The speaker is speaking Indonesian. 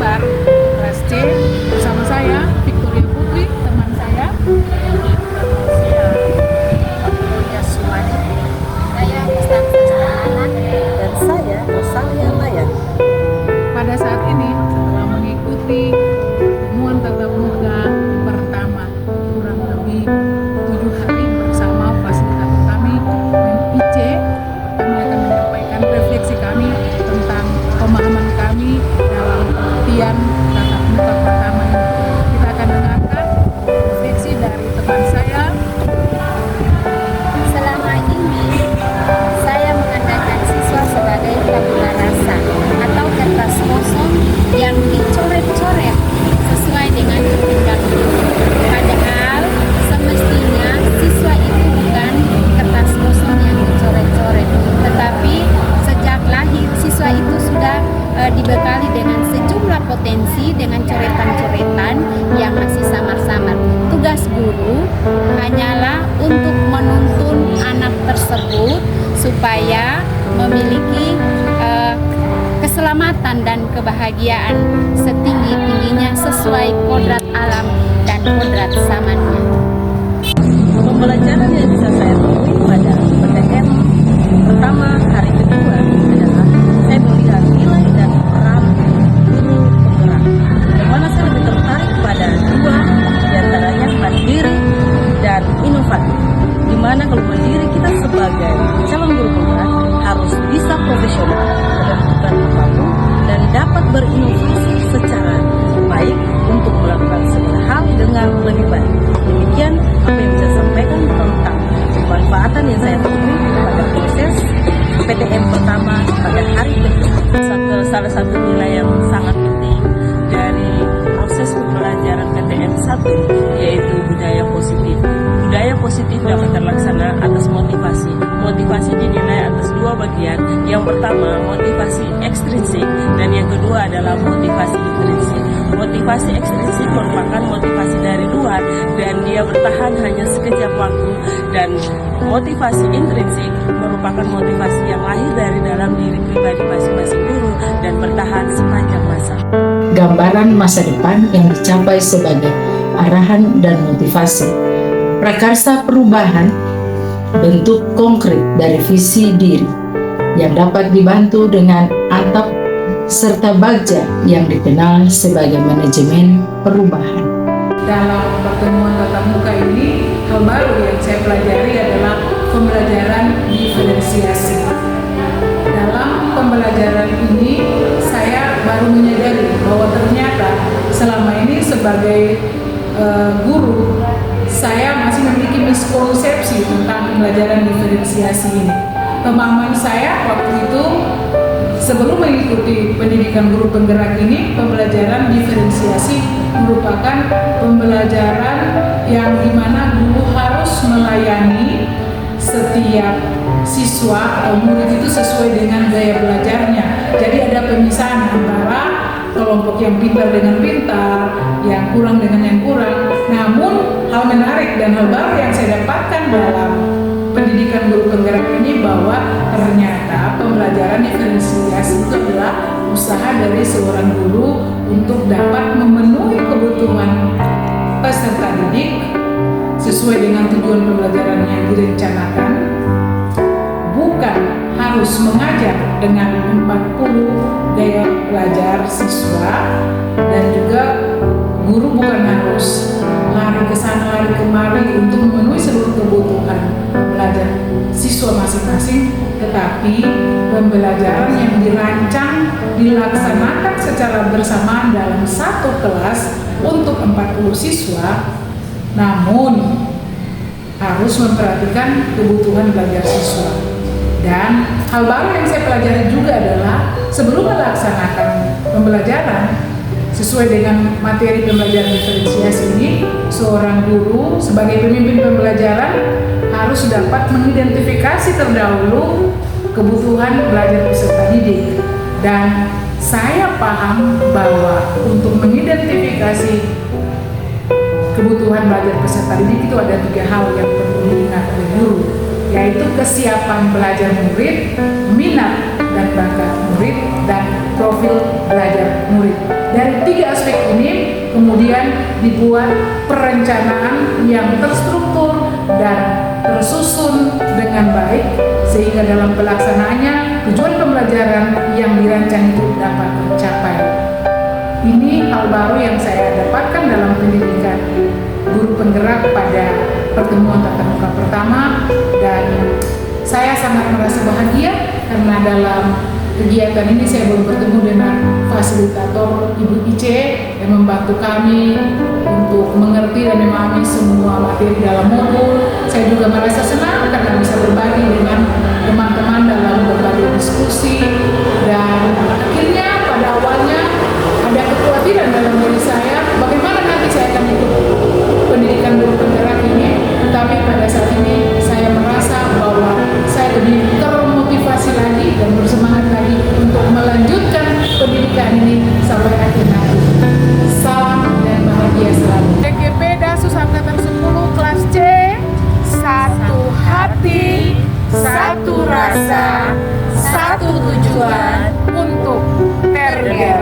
kembar kelas C bersama saya Victoria Putri, teman saya. Saya dan saya Rosalia Layan. Pada saat ini setelah mengikuti pertemuan tatap muka pertama kurang lebih 7 hari bersama fasilitator kami MIC, kami akan menyampaikan refleksi kami tentang pemahaman kami dalam pengertian tatap muka pertama ini. Kita akan dengarkan refleksi dari teman saya. Selama ini saya mengandalkan siswa sebagai tabula rasa atau kertas kosong yang dicoret-coret sesuai dengan undang-undang. Padahal semestinya siswa itu bukan kertas kosong yang dicoret-coret, tetapi sejak lahir siswa itu sudah dibekali dengan sejumlah potensi dengan coretan-coretan yang masih samar-samar. Tugas guru hanyalah untuk menuntun anak tersebut supaya memiliki keselamatan dan kebahagiaan setinggi-tingginya sesuai kodrat alam dan kodrat zamannya. Pembelajaran yang bisa saya temui pada PTM pertama hari kedua adalah saya melihat nilai dan peran guru penggerak, di mana saya lebih tertarik pada dua diantaranya mandiri dan inovatif, di mana kalau mandiri kita sebagai calon guru penggerak harus bisa profesional melakukan apapun dan dapat berinovasi secara baik untuk melakukan segala hal dengan lebih baik. Demikian apa yang bisa saya sampaikan tentang pemanfaatan yang saya temui pada proses PTM pertama pada hari kedua. Salah satu nilai yang sangat penting dari proses pembelajaran PTM 1 yaitu budaya positif. Budaya positif dapat terlaksana atas motivasi. Motivasi dinilai atas dua bagian. Yang pertama motivasi ekstrinsik dan yang kedua adalah motivasi intrinsik. Motivasi ekstrinsik merupakan motivasi dari luar dan dia bertahan hanya sekejap waktu, dan motivasi intrinsik merupakan motivasi yang lahir dari dalam diri pribadi masing-masing guru dan bertahan sepanjang masa. Gambaran masa depan yang dicapai sebagai arahan dan motivasi. Prakarsa perubahan bentuk konkret dari visi diri yang dapat dibantu dengan atap serta bagja yang dikenal sebagai manajemen perubahan. Dalam pertemuan tatap muka ini, hal baru yang saya pelajari adalah pembelajaran diferensiasi. Dalam pembelajaran ini, saya baru menyadari bahwa ternyata selama ini sebagai guru, saya masih memiliki miskonsepsi tentang pembelajaran diferensiasi ini. Pemahaman saya waktu itu sebelum mengikuti pendidikan guru penggerak ini, pembelajaran diferensiasi merupakan pembelajaran yang dimana guru harus melayani setiap siswa atau murid itu sesuai dengan gaya belajarnya. Jadi ada pemisahan antara kelompok yang pintar dengan pintar, yang kurang dengan yang kurang. Namun hal menarik dan hal baru yang saya dapatkan dalam pendidikan guru penggerak ini bahwa ternyata pembelajaran diferensiasi itu adalah usaha dari seorang guru untuk dapat memenuhi kebutuhan peserta didik sesuai dengan tujuan pembelajaran yang direncanakan, bukan harus mengajar dengan 40 gaya belajar siswa, dan juga guru bukan harus lari ke sana lari kemari untuk memenuhi seluruh kebutuhan belajar siswa masing-masing, tetapi pembelajaran yang dirancang dilaksanakan secara bersamaan dalam satu kelas untuk 40 siswa, namun harus memperhatikan kebutuhan belajar siswa. Dan hal baru yang saya pelajari juga adalah sebelum melaksanakan pembelajaran sesuai dengan materi pembelajaran diferensiasi ini, seorang guru sebagai pemimpin pembelajaran harus dapat mengidentifikasi terdahulu kebutuhan belajar peserta didik. Dan saya paham bahwa untuk mengidentifikasi kebutuhan belajar peserta didik itu ada 3 hal yang perlu diingat oleh guru, yaitu kesiapan belajar murid, minat dan bakat murid, dan profil belajar murid. Dari 3 aspek ini kemudian dibuat perencanaan yang terstruktur dan tersusun dengan baik sehingga dalam pelaksanaannya tujuan pembelajaran yang dirancang itu dapat tercapai. Ini hal baru yang saya dapatkan dalam pendidikan guru penggerak pada pertemuan tatap muka pertama, dan saya sangat merasa bahagia karena dalam kegiatan ini saya baru bertemu dengan fasilitator Ibu Ice yang membantu kami untuk mengerti dan memahami semua materi dalam modul. Saya juga merasa senang karena bisa berbagi dengan teman-teman dalam berbagai diskusi, dan akhirnya pada awalnya ada kekhawatiran dalam diri saya bagaimana nanti saya akan ikut pendidikan guru penggerak ini, tetapi pada saat ini saya merasa bahwa saya lebih termotivasi lagi dan bersemangat lagi untuk melanjutkan pendidikan ini sampai akhir nanti. Salam dan bahagia selalu. DGP Dasus Angkatan 10 kelas C, satu hati, satu rasa, satu tujuan untuk Terga.